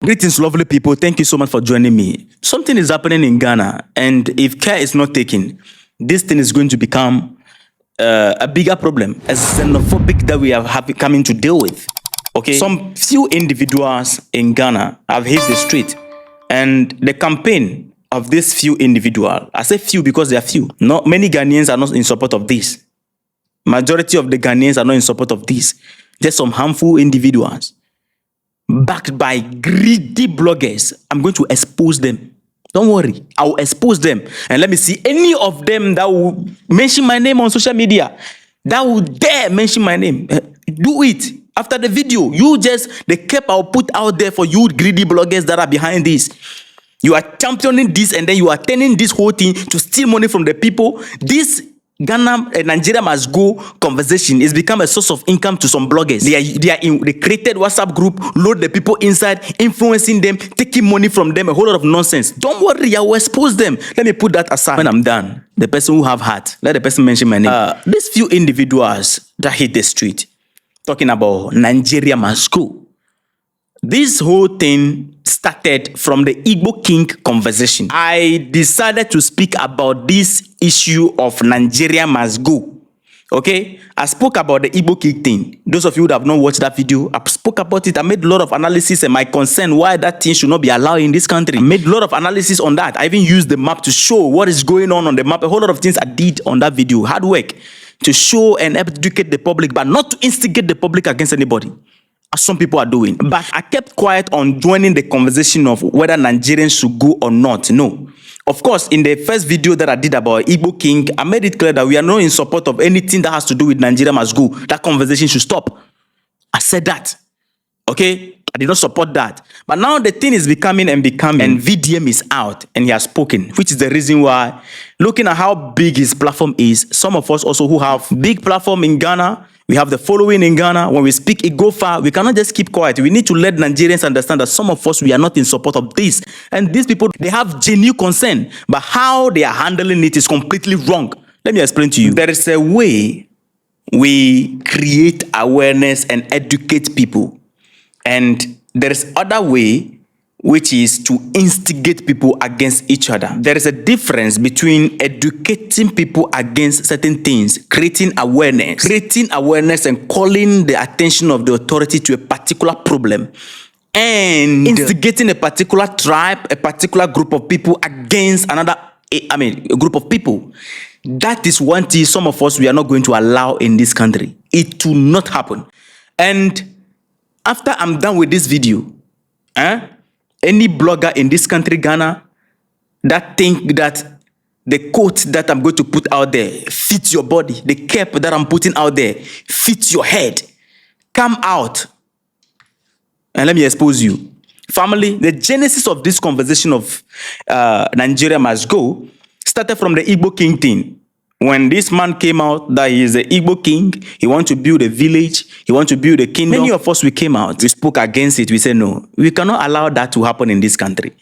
Greetings, lovely people. Thank you so much for joining me. Something is happening in Ghana, and if care is not taken, this thing is going to become a bigger problem, a xenophobic that we are coming to deal with. Okay, some few individuals in Ghana have hit the street, and the campaign of these few individuals, I say few because they are few. Not many Ghanaians are not in support of this. Majority of the Ghanaians are not in support of this. Just some harmful individuals backed by greedy bloggers. I'm going to expose them. Don't worry, I'll expose them. And let me see any of them that will mention my name on social media, that will dare mention my name. Do it. After the video, the cap I'll put out there for you greedy bloggers that are behind this. You are championing this, and then you are turning this whole thing to steal money from the people. This Ghana and Nigeria must go conversation is become a source of income to some bloggers. They created WhatsApp group, load the people inside, influencing them, taking money from them, a whole lot of nonsense. Don't worry, I will expose them. Let me put that aside. When I'm done, the person who have heart, let the person mention my name. These few individuals that hit the street, talking about Nigeria must go. This whole thing started from the Igbo King conversation. I decided to speak about this issue of Nigeria must go. Okay? I spoke about the Igbo King thing. Those of you that have not watched that video, I spoke about it. I made a lot of analysis and my concern why that thing should not be allowed in this country. I made a lot of analysis on that. I even used the map to show what is going on the map. A whole lot of things I did on that video. Hard work to show and educate the public, but not to instigate the public against anybody, as some people are doing. But I kept quiet on joining the conversation of whether Nigerians should go or not. No. Of course, in the first video that I did about Igbo King, I made it clear that we are not in support of anything that has to do with Nigeria must go. That conversation should stop. I said that. Okay? I did not support that. But now the thing is becoming, and VDM is out, and he has spoken, which is the reason why, looking at how big his platform is, some of us also who have big platform in Ghana, we have the following in Ghana. When we speak, it go far. We cannot just keep quiet. We need to let Nigerians understand that some of us, we are not in support of this. And these people, they have genuine concern. But how they are handling it is completely wrong. Let me explain to you. There is a way we create awareness and educate people. And there is other way, which is to instigate people against each other. There is a difference between educating people against certain things, creating awareness and calling the attention of the authority to a particular problem, and instigating a particular tribe, a particular group of people against another, a group of people. That is one thing some of us, we are not going to allow in this country. It will not happen. And after I'm done with this video, any blogger in this country, Ghana, that think that the quote that I'm going to put out there fits your body, the cap that I'm putting out there fits your head, come out and let me expose you. Family, the genesis of this conversation of Nigeria must go started from the Igbo King thing. When this man came out that he is the Igbo King, he wants to build a village, he wants to build a kingdom. Many of us, we came out, we spoke against it. We said, no, we cannot allow that to happen in this country.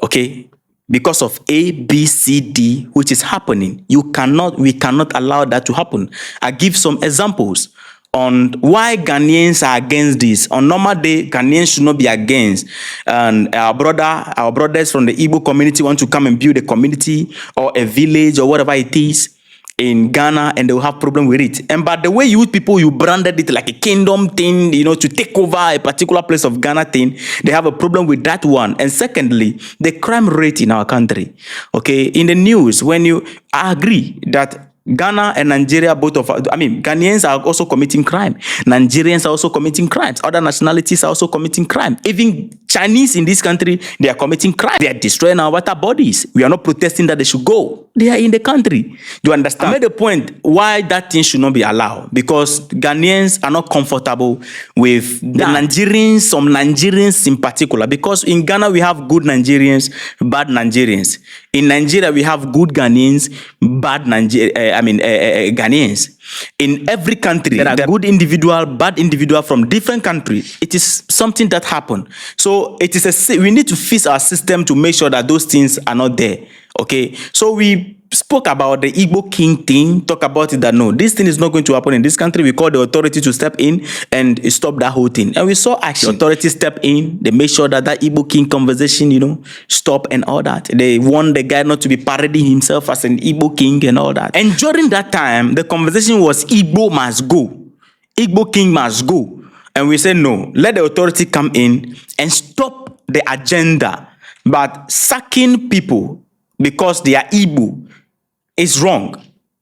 Okay? Because of A, B, C, D, which is happening. We cannot allow that to happen. I give some examples on why Ghanaians are against this. On normal day, Ghanaians should not be against. And our brothers from the Igbo community want to come and build a community or a village or whatever it is in Ghana, and they will have problem with it. And by the way you branded it like a kingdom thing, to take over a particular place of Ghana thing, they have a problem with that one. And secondly, the crime rate in our country. Okay, in the news, I agree that Ghana and Nigeria, Ghanaians are also committing crime. Nigerians are also committing crimes. Other nationalities are also committing crime. Even Chinese in this country, they are committing crime. They are destroying our water bodies. We are not protesting that they should go. They are in the country. Do you understand? I made a point why that thing should not be allowed. Because Ghanaians are not comfortable with the Nigerians, some Nigerians in particular. Because in Ghana, we have good Nigerians, bad Nigerians. In Nigeria, we have good Ghanaians, bad Ghanaians. In every country, there are good individual, bad individual from different countries. It is something that happened. So we need to fix our system to make sure that those things are not there. Okay. So we spoke about the Igbo king thing, talk about it that no, this thing is not going to happen in this country. We called the authority to step in and stop that whole thing. And we saw action. The authority step in, they made sure that that Igbo king conversation, stop and all that. They warned the guy not to be parodying himself as an Igbo king and all that. And during that time, the conversation was Igbo must go. Igbo king must go. And we said no, let the authority come in and stop the agenda. But sacking people because they are Igbo is wrong.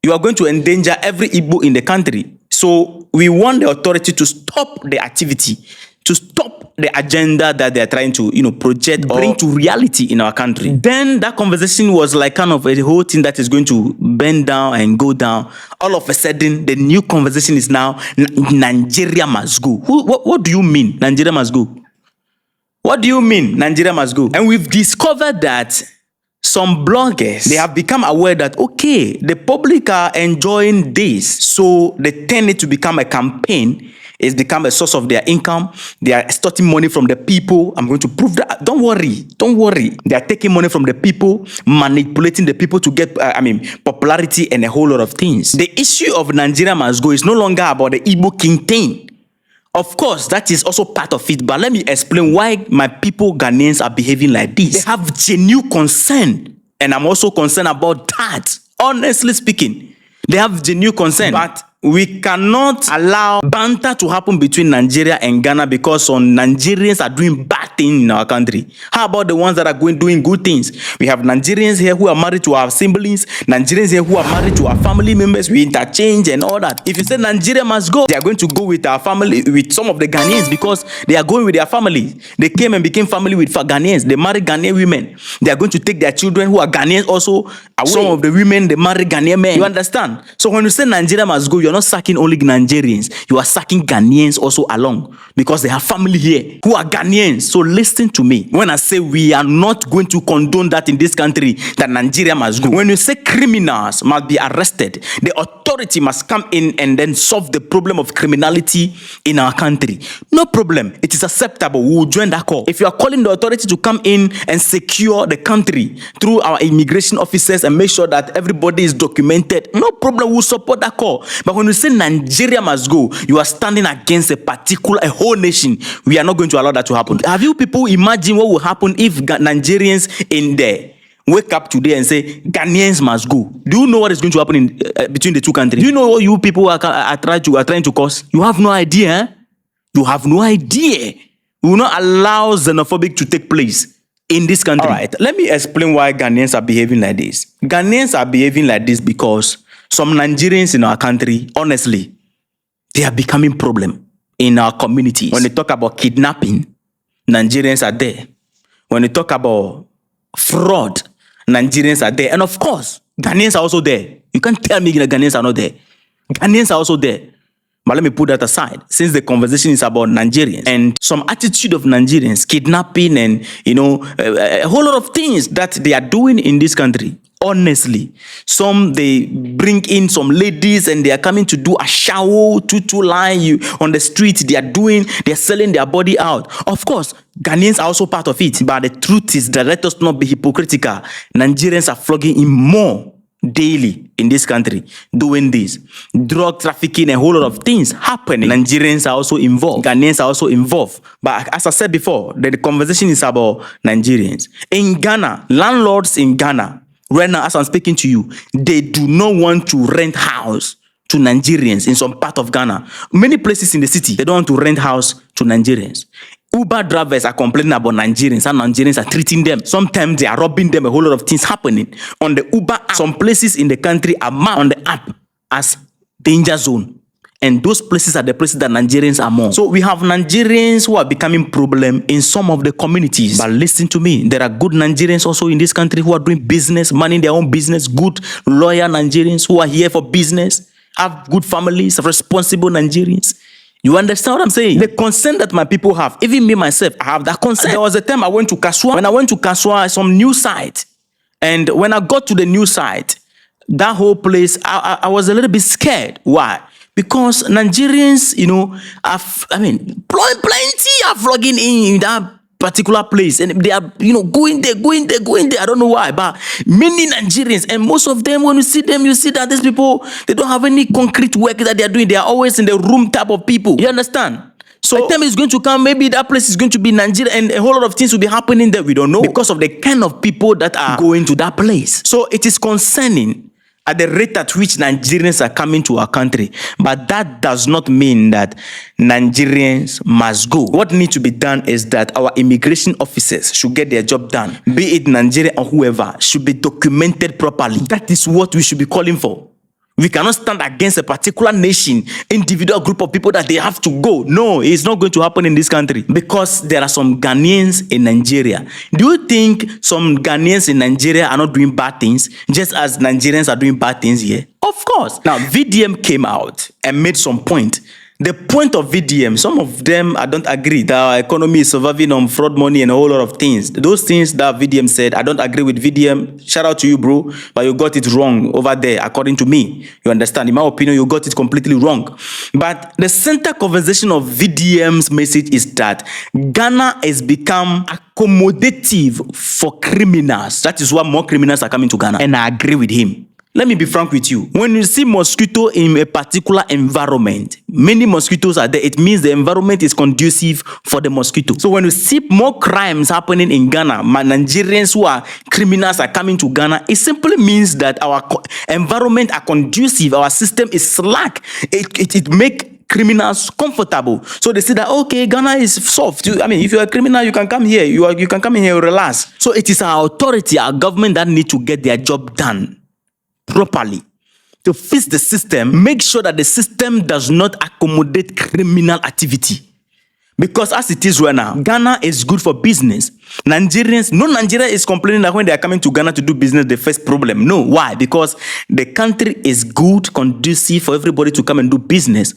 You are going to endanger every Igbo in the country. So we want the authority to stop the activity, to stop the agenda that they are trying to, project or bring to reality in our country. Then that conversation was like kind of a whole thing that is going to bend down and go down. All of a sudden, the new conversation is now Nigeria must go. What do you mean Nigeria must go? What do you mean Nigeria must go? And we've discovered that some bloggers, they have become aware that, okay, the public are enjoying this. So they turn it to become a campaign. It's become a source of their income. They are extorting money from the people. I'm going to prove that. Don't worry. Don't worry. They are taking money from the people, manipulating the people to get, popularity and a whole lot of things. The issue of Nigeria must go is no longer about the Igbo king thing. Of course, that is also part of it, but let me explain why my people, Ghanaians, are behaving like this. They have genuine concern, and I'm also concerned about that. Honestly speaking, they have genuine concern, but we cannot allow banter to happen between Nigeria and Ghana because some Nigerians are doing bad things in our country. How about the ones that are doing good things? We have Nigerians here who are married to our siblings, Nigerians here who are married to our family members. We interchange and all that. If you say Nigeria must go, they are going to go with our family, with some of the Ghanaians because they are going with their family. They came and became family with Ghanaians. They married Ghanaian women. They are going to take their children who are Ghanaians also away. Some of the women, they marry Ghanaian men. You understand? So when you say Nigeria must go, you're not sacking only Nigerians. You are sacking Ghanaians also along because they have family here who are Ghanaians. So listen to me. When I say we are not going to condone that in this country, that Nigeria must go. When you say criminals must be arrested, the authority must come in and then solve the problem of criminality in our country. No problem. It is acceptable. We will join that call. If you are calling the authority to come in and secure the country through our immigration officers and make sure that everybody is documented, no problem. We'll support that call. But when you say Nigeria must go, you are standing against a whole nation. We are not going to allow that to happen. Have you people imagine what will happen if Nigerians in there wake up today and say Ghanaians must go? Do you know what is going to happen in between the two countries? Do you know what you people are trying to cause? You have no idea. Eh? You have no idea. We will not allow xenophobic to take place in this country. All right, let me explain why Ghanaians are behaving like this. Ghanaians are behaving like this because some Nigerians in our country, honestly, they are becoming problem in our communities. When they talk about kidnapping, Nigerians are there. When they talk about fraud, Nigerians are there. And of course, Ghanaians are also there. You can't tell me that Ghanaians are not there. Ghanaians are also there. But let me put that aside, since the conversation is about Nigerians and some attitude of Nigerians, kidnapping and, a whole lot of things that they are doing in this country. Honestly, some they bring in some ladies and they are coming to do a shower, tutu line on the street. They are selling their body out. Of course, Ghanaians are also part of it. But the truth is that let us not be hypocritical. Nigerians are flogging in more daily in this country doing this. Drug trafficking, a whole lot of things happening. Nigerians are also involved. Ghanaians are also involved. But as I said before, the conversation is about Nigerians. In Ghana, landlords in Ghana, right now, as I'm speaking to you, they do not want to rent house to Nigerians in some part of Ghana. Many places in the city, they don't want to rent house to Nigerians. Uber drivers are complaining about Nigerians and Nigerians are treating them. Sometimes they are robbing them, a whole lot of things happening. On the Uber app, some places in the country are marked on the app as danger zone. And those places are the places that Nigerians are more. So we have Nigerians who are becoming problem in some of the communities. But listen to me, there are good Nigerians also in this country who are doing business, manning their own business, good loyal Nigerians who are here for business, have good families, responsible Nigerians. You understand what I'm saying? The concern that my people have, even me myself, I have that concern. There was a time I went to Kaswa. When I went to Kaswa, some new site. And when I got to the new site, that whole place, I was a little bit scared. Why? Because Nigerians, plenty are vlogging in that particular place, and they are, going there. I don't know why, but many Nigerians, and most of them, when you see them, you see that these people, they don't have any concrete work that they are doing. They are always in the room type of people. You understand? So a time is going to come, maybe that place is going to be Nigeria, and a whole lot of things will be happening there. We don't know, because of the kind of people that are going to that place. So it is concerning at the rate at which Nigerians are coming to our country. But that does not mean that Nigerians must go. What needs to be done is that our immigration officers should get their job done. Be it Nigeria or whoever, should be documented properly. That is what we should be calling for. We cannot stand against a particular nation, individual group of people that they have to go. No, it's not going to happen in this country, because there are some Ghanaians in Nigeria. Do you think some Ghanaians in Nigeria are not doing bad things, just as Nigerians are doing bad things here? Of course. Now, VDM came out and made some point. The point of VDM, some of them, I don't agree that our economy is surviving on fraud money and a whole lot of things. Those things that VDM said, I don't agree with VDM. Shout out to you, bro, but you got it wrong over there, according to me. You understand? In my opinion, you got it completely wrong. But the center conversation of VDM's message is that Ghana has become accommodative for criminals. That is why more criminals are coming to Ghana. And I agree with him. Let me be frank with you. When you see mosquito in a particular environment, many mosquitoes are there. It means the environment is conducive for the mosquito. So when you see more crimes happening in Ghana, Nigerians who are criminals are coming to Ghana, it simply means that our environment are conducive. Our system is slack. It makes criminals comfortable. So they say that, okay, Ghana is soft. If you're a criminal, you can come here. You can come in here and relax. So it is our authority, our government, that need to get their job done properly to fix the system. Make sure that the system does not accommodate criminal activity, because as it is right now, Ghana is good for business. Nigerians, no Nigeria is complaining that when they are coming to Ghana to do business, they face problem. No, why? Because the country is good, conducive for everybody to come and do business.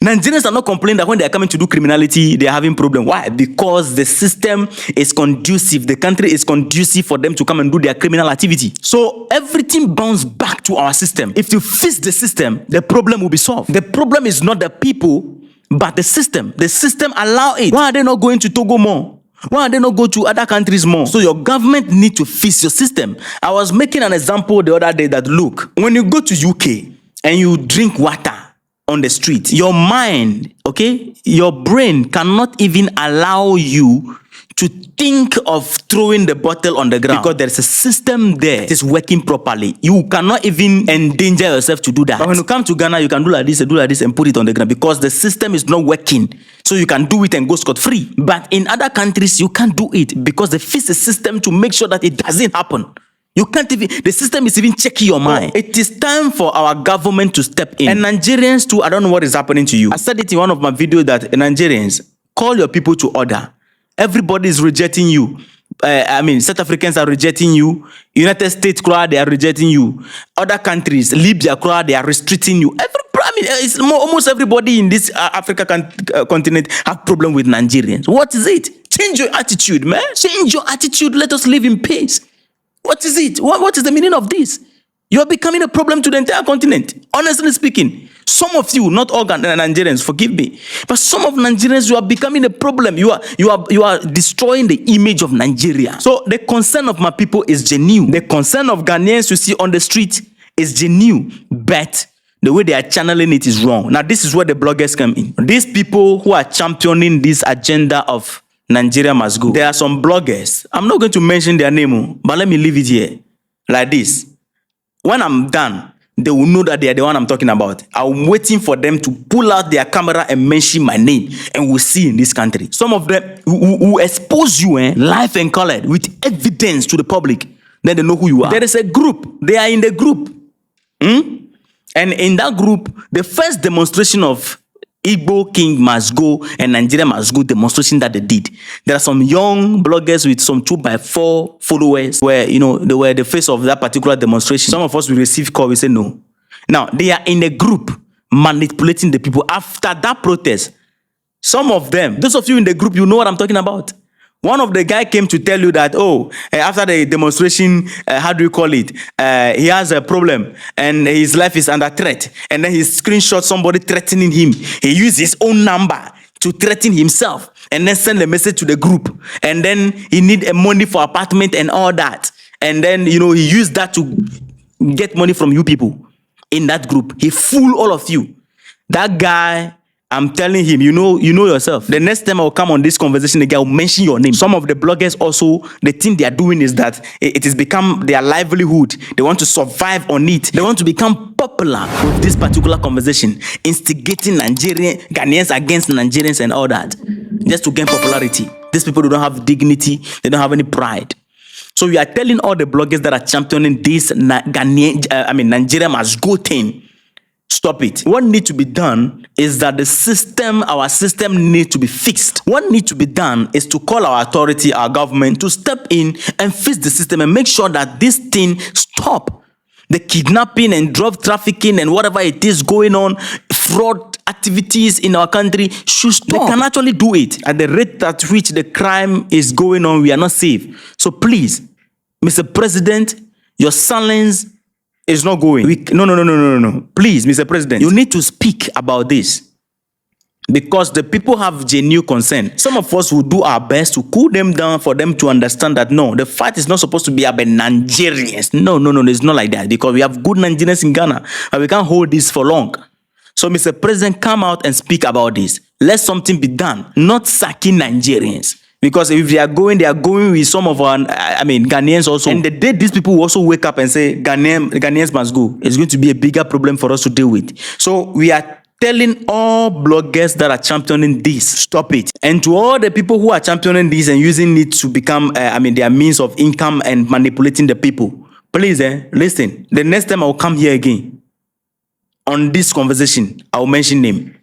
Nigerians are not complaining that when they are coming to do criminality, they are having problem. Why? Because the system is conducive. The country is conducive for them to come and do their criminal activity. So everything bounces back to our system. If you fix the system, the problem will be solved. The problem is not the people, but the system. The system allow it. Why are they not going to Togo more? Why are they not go to other countries more? So your government need to fix your system. I was making an example the other day that, look, when you go to UK and you drink water on the street, your mind, okay, your brain cannot even allow you to think of throwing the bottle on the ground, because there is a system there that is working properly. You cannot even endanger yourself to do that. But when you come to Ghana, you can do like this and put it on the ground, because the system is not working. So you can do it and go scot-free. But in other countries, you can't do it, because they fix the system to make sure that it doesn't happen. You can't even, the system is even checking your mind. It is time for our government to step in. And Nigerians too, I don't know what is happening to you. I said it in one of my videos that Nigerians, call your people to order. Everybody is rejecting you. South Africans are rejecting you. United States crowd, they are rejecting you. Other countries, Libya crowd, they are restricting you. Almost everybody in this Africa continent have problem with Nigerians. What is it? Change your attitude, man. Change your attitude. Let us live in peace. What is it? What is the meaning of this? You are becoming a problem to the entire continent. Honestly speaking, some of you, not all Nigerians, forgive me, but some of Nigerians, you are becoming a problem. You are destroying the image of Nigeria. So the concern of my people is genuine. The concern of Ghanaians you see on the street is genuine, but the way they are channeling it is wrong. Now, this is where the bloggers come in. These people who are championing this agenda of Nigeria must go. There are some bloggers. I'm not going to mention their name, but let me leave it here like this. When I'm done, they will know that they are the one I'm talking about. I'm waiting for them to pull out their camera and mention my name, and we'll see in this country. Some of them who expose you live and colored with evidence to the public. Then they know who you are. There is a group. They are in the group. And in that group, the first demonstration of Igbo King must go and Nigeria must go demonstration that they did. There are some young bloggers with some 2x4 followers where, they were the face of that particular demonstration. Some of us will receive call, we say no. Now, they are in a group manipulating the people. After that protest, some of them, those of you in the group, you know what I'm talking about. One of the guy came to tell you that, after the demonstration, he has a problem and his life is under threat. And then he screenshot somebody threatening him. He used his own number to threaten himself and then send a message to the group. And then he need a money for apartment and all that. And then, he used that to get money from you people in that group. He fooled all of you. That guy, I'm telling him, you know yourself. The next time I'll come on this conversation again, I'll mention your name. Some of the bloggers also, the thing they are doing is that it has become their livelihood. They want to survive on it. They want to become popular with this particular conversation, instigating Ghanaians against Nigerians and all that, just to gain popularity. These people don't have dignity. They don't have any pride. So we are telling all the bloggers that are championing this Nigeria must go thing. Stop it. What needs to be done is that our system needs to be fixed. What needs to be done is to call our authority, our government, to step in and fix the system and make sure that this thing stop. The kidnapping and drug trafficking and whatever it is going on, fraud activities in our country should stop. They can actually do it. At the rate at which the crime is going on, we are not safe. So please, Mr. President, your silence is not going. No. Please, Mr. President, you need to speak about this because the people have genuine concern. Some of us will do our best to cool them down for them to understand that no, the fight is not supposed to be about Nigerians. No, it's not like that because we have good Nigerians in Ghana and we can't hold this for long. So, Mr. President, come out and speak about this. Let something be done, not sacking Nigerians. Because if they are going with some of our, Ghanaians also. And the day these people will also wake up and say, Ghanaians must go, it's going to be a bigger problem for us to deal with. So we are telling all bloggers that are championing this, stop it. And to all the people who are championing this and using it to become, their means of income and manipulating the people, please, listen. The next time I will come here again, on this conversation, I will mention name.